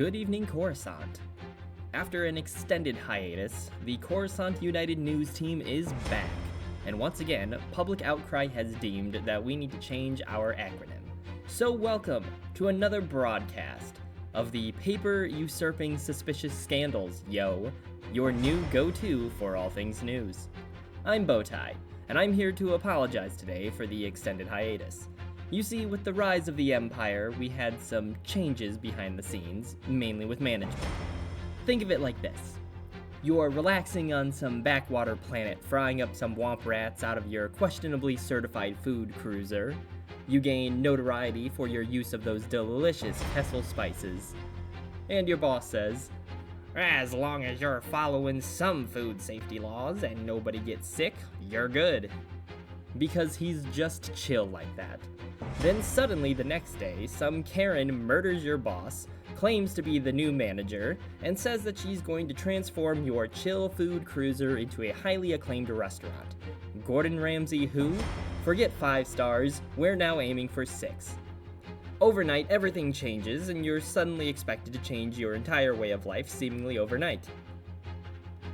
Good evening, Coruscant. After an extended hiatus, the Coruscant United News team is back, and once again, public outcry has deemed that we need to change our acronym. So welcome to another broadcast of the paper Usurping Suspicious Scandals, your new go-to for all things news. I'm Bowtie, and I'm here to apologize today for the extended hiatus. You see, with the rise of the Empire, we had some changes behind the scenes, mainly with management. Think of it like this. You're relaxing on some backwater planet, frying up some womp rats out of your questionably certified food cruiser. You gain notoriety for your use of those delicious Kessel spices. And your boss says, as long as you're following some food safety laws and nobody gets sick, you're good. Because he's just chill like that. Then suddenly the next day, some Karen murders your boss, claims to be the new manager, and says that she's going to transform your chill food cruiser into a highly acclaimed restaurant. Gordon Ramsay who? Forget 5 stars, we're now aiming for 6. Overnight, everything changes, and you're suddenly expected to change your entire way of life seemingly overnight.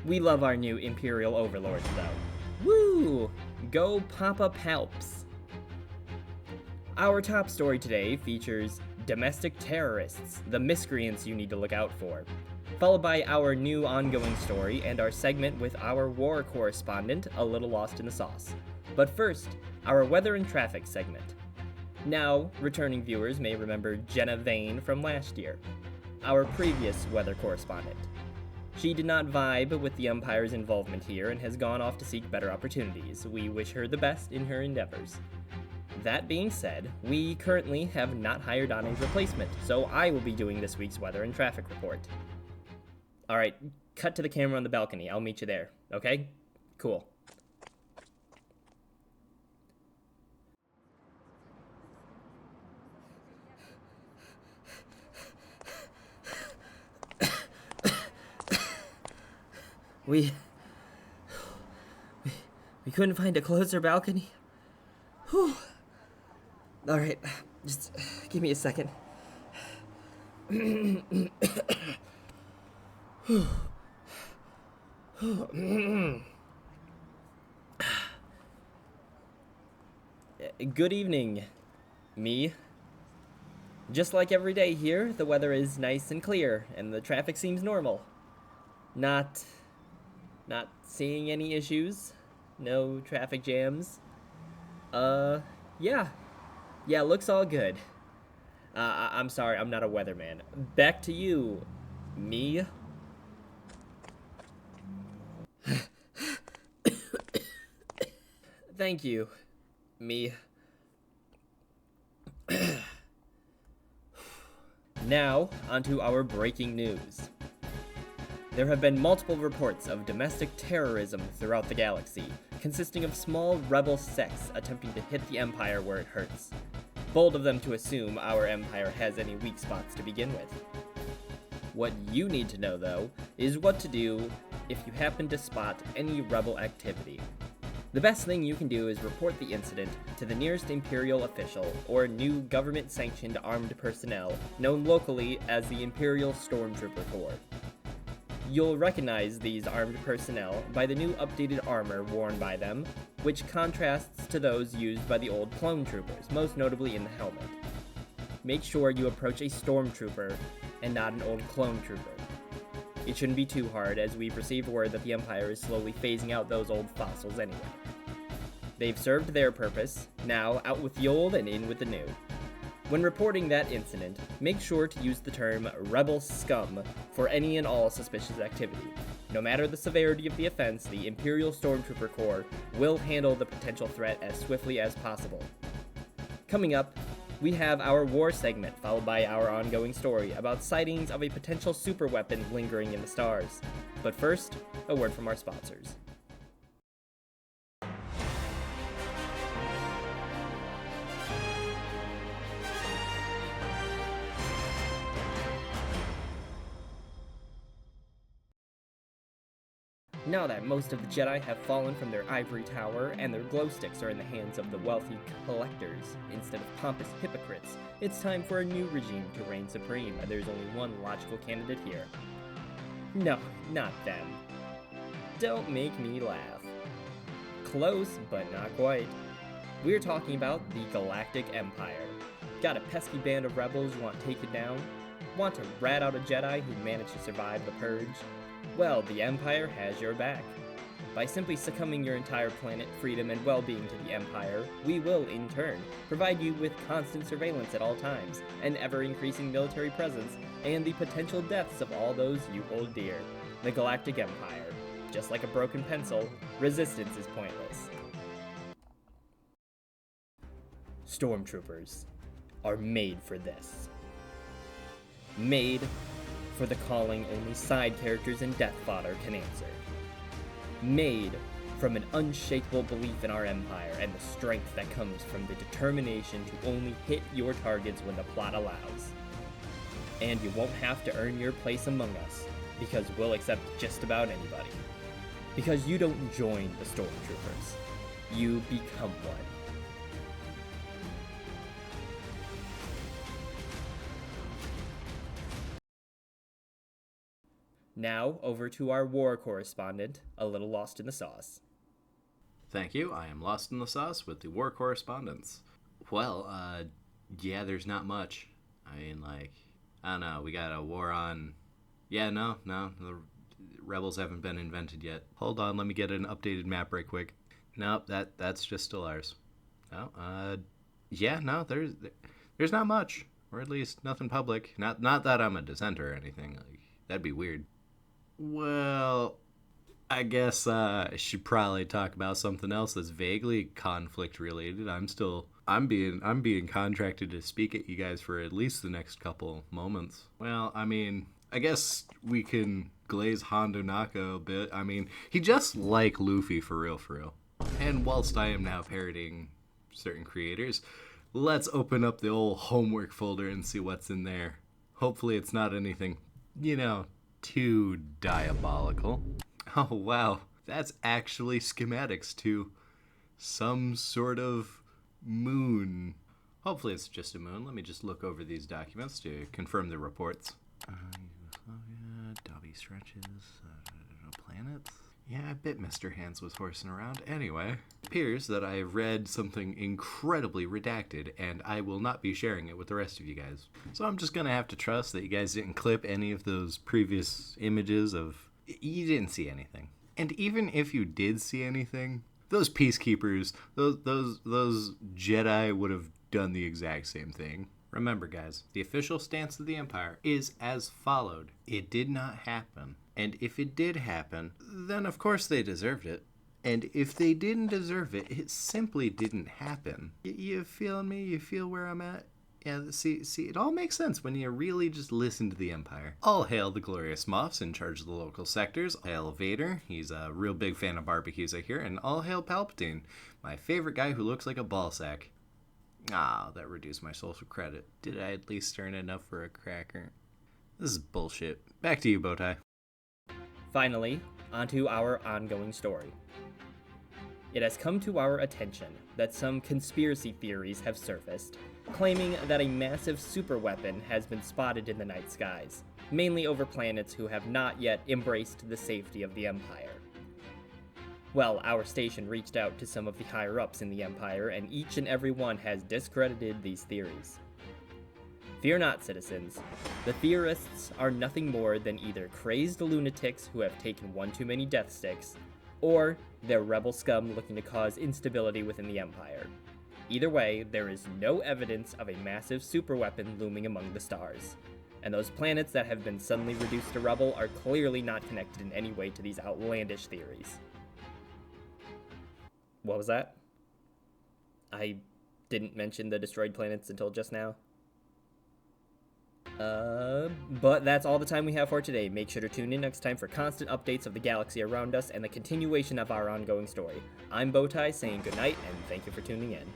We love our new Imperial overlords, though. Woo! Go Papa Palps! Our top story today features domestic terrorists, the miscreants you need to look out for, followed by our new ongoing story and our segment with our war correspondent, a little lost in the sauce. But first, our weather and traffic segment. Now, returning viewers may remember Jenna Vane from last year, our previous weather correspondent. She did not vibe with the Empire's involvement here and has gone off to seek better opportunities. We wish her the best in her endeavors. That being said, we currently have not hired on a replacement, so I will be doing this week's weather and traffic report. Alright, cut to the camera on the balcony. I'll meet you there, okay? Cool. We couldn't find a closer balcony? Whew. Alright, just give me a second. Good evening, me. Just like every day here, the weather is nice and clear, and the traffic seems normal. Not seeing any issues. No traffic jams. Yeah, looks all good. I'm sorry, I'm not a weatherman. Back to you, me. Thank you, me. Now, onto our breaking news. There have been multiple reports of domestic terrorism throughout the galaxy, consisting of small rebel sects attempting to hit the Empire where it hurts. Bold of them to assume our Empire has any weak spots to begin with. What you need to know, though, is what to do if you happen to spot any rebel activity. The best thing you can do is report the incident to the nearest Imperial official or new government-sanctioned armed personnel known locally as the Imperial Stormtrooper Corps. You'll recognize these armed personnel by the new updated armor worn by them, which contrasts to those used by the old clone troopers, most notably in the helmet. Make sure you approach a stormtrooper and not an old clone trooper. It shouldn't be too hard, as we've received word that the Empire is slowly phasing out those old fossils anyway. They've served their purpose, now out with the old and in with the new. When reporting that incident, make sure to use the term rebel scum for any and all suspicious activity. No matter the severity of the offense, the Imperial Stormtrooper Corps will handle the potential threat as swiftly as possible. Coming up, we have our war segment, followed by our ongoing story about sightings of a potential superweapon lingering in the stars. But first, a word from our sponsors. Now that most of the Jedi have fallen from their ivory tower and their glow sticks are in the hands of the wealthy collectors instead of pompous hypocrites, it's time for a new regime to reign supreme, and there's only one logical candidate here. No, not them. Don't make me laugh. Close, but not quite. We're talking about the Galactic Empire. Got a pesky band of rebels you want taken down? Want to rat out a Jedi who managed to survive the Purge? Well, the Empire has your back. By simply succumbing your entire planet, freedom, and well-being to the Empire, we will, in turn, provide you with constant surveillance at all times, an ever-increasing military presence, and the potential deaths of all those you hold dear. The Galactic Empire. Just like a broken pencil, resistance is pointless. Stormtroopers are made for this. Made for the calling only side characters and death fodder can answer. Made from an unshakable belief in our empire and the strength that comes from the determination to only hit your targets when the plot allows. And you won't have to earn your place among us, because we'll accept just about anybody. Because you don't join the Stormtroopers, you become one. Now, over to our war correspondent, a little lost in the sauce. Thank you. I am lost in the sauce with the war correspondence. Well, yeah, there's not much. I mean, I don't know. We got a war on... Yeah, no. The rebels haven't been invented yet. Hold on, let me get an updated map right quick. Nope, that's just still ours. No, yeah, no, there's not much. Or at least nothing public. Not that I'm a dissenter or anything. That'd be weird. Well, I guess I should probably talk about something else that's vaguely conflict related. I'm being contracted to speak at you guys for at least the next couple moments. Well, I mean, I guess we can glaze Hondo Naka a bit. I mean, he just like Luffy for real. And whilst I am now parroting certain creators, let's open up the old homework folder and see what's in there. Hopefully it's not anything, too diabolical. Oh wow, that's actually schematics to some sort of moon. Hopefully it's just a moon. Let me just look over these documents to confirm the reports. Dobby stretches, planets. Yeah, I bet Mr. Hands was horsing around. Anyway, it appears that I have read something incredibly redacted, and I will not be sharing it with the rest of you guys. So I'm just gonna have to trust that you guys didn't clip any of those previous images of... You didn't see anything. And even if you did see anything, those peacekeepers, those Jedi would have done the exact same thing. Remember, guys, the official stance of the Empire is as followed. It did not happen. And if it did happen, then of course they deserved it. And if they didn't deserve it, it simply didn't happen. You feeling me? You feel where I'm at? Yeah, see, it all makes sense when you really just listen to the Empire. All hail the glorious Moffs in charge of the local sectors. All hail Vader, he's a real big fan of barbecues, I hear. And all hail Palpatine, my favorite guy who looks like a ball sack. Ah, that reduced my social credit. Did I at least earn enough for a cracker? This is bullshit. Back to you, Bowtie. Finally, onto our ongoing story. It has come to our attention that some conspiracy theories have surfaced, claiming that a massive superweapon has been spotted in the night skies, mainly over planets who have not yet embraced the safety of the Empire. Well, our station reached out to some of the higher-ups in the Empire, and each and every one has discredited these theories. Fear not, citizens. The theorists are nothing more than either crazed lunatics who have taken one too many death sticks, or they're rebel scum looking to cause instability within the Empire. Either way, there is no evidence of a massive superweapon looming among the stars, and those planets that have been suddenly reduced to rubble are clearly not connected in any way to these outlandish theories. What was that? I didn't mention the destroyed planets until just now. But that's all the time we have for today. Make sure to tune in next time for constant updates of the galaxy around us and the continuation of our ongoing story. I'm Bowtie saying goodnight and thank you for tuning in.